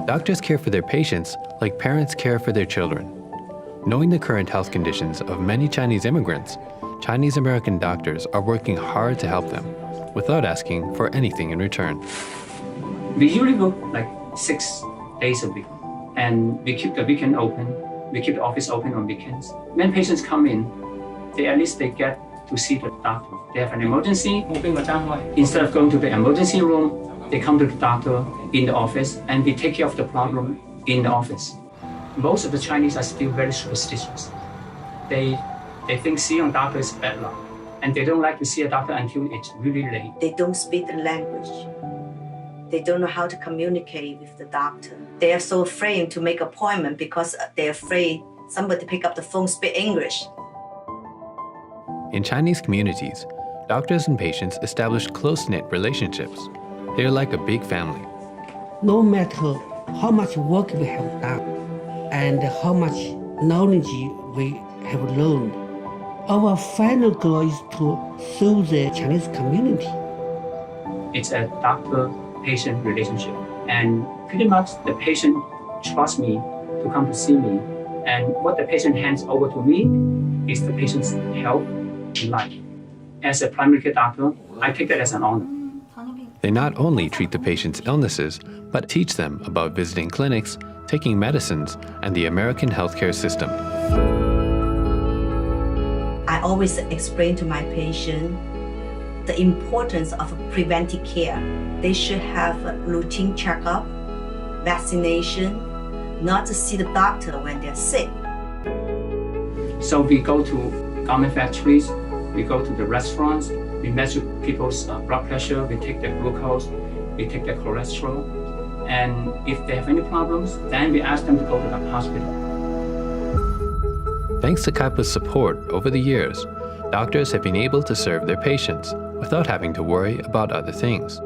Doctors care for their patients like parents care for their children. Knowing the current health conditions of many Chinese immigrants, Chinese-American doctors are working hard to help them without asking for anything in return. We usually work like 6 days a week, and we keep the weekend open. We keep the office open on weekends. When patients come in, at least they get to see the doctor. They have an emergency. Instead of going to the emergency room, they come to the doctor in the office, and we take care of the problem in the office. Most of the Chinese are still very superstitious. They think seeing a doctor is bad luck, and they don't like to see a doctor until it's really late. They don't speak the language. They don't know how to communicate with the doctor. They are so afraid to make an appointment because they're afraid somebody pick up the phone, speak English. In Chinese communities, doctors and patients establish close-knit relationships. They are like a big family. No matter how much work we have done and how much knowledge we have learned, our final goal is to serve the Chinese community. It's a doctor-patient relationship, and pretty much the patient trusts me to come to see me, and what the patient hands over to me is the patient's health and life. As a primary care doctor, I take that as an honor. They not only treat the patient's illnesses, but teach them about visiting clinics, taking medicines, and the American healthcare system. I always explain to my patient the importance of preventive care. They should have a routine checkup, vaccination, not to see the doctor when they're sick. So we go to garment factories, we go to the restaurants, we measure people's blood pressure, we take their glucose, we take their cholesterol, and if they have any problems, then we ask them to go to the hospital. Thanks to CAIPA's support over the years, doctors have been able to serve their patients without having to worry about other things.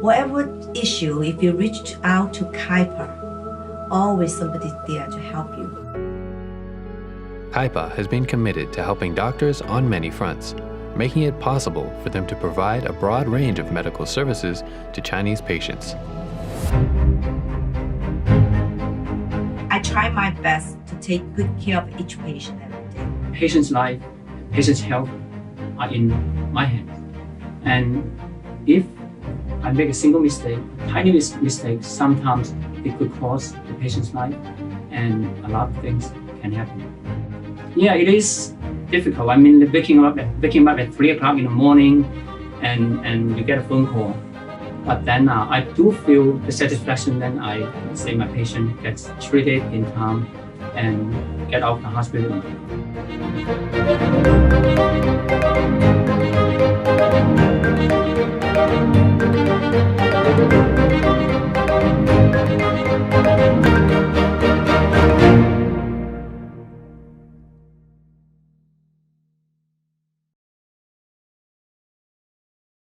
Whatever issue, if you reach out to CAIPA, always somebody there to help you. CAIPA has been committed to helping doctors on many fronts, making it possible for them to provide a broad range of medical services to Chinese patients. I try my best to take good care of each patient every day. Patient's life, patient's health are in my hands. And if I make a single mistake, tiny mistake, sometimes it could cost the patient's life, and a lot of things can happen. Yeah, it is difficult. I mean, waking up at 3 o'clock in the morning, and you get a phone call. But then I do feel the satisfaction when I say my patient gets treated in time and get out of the hospital.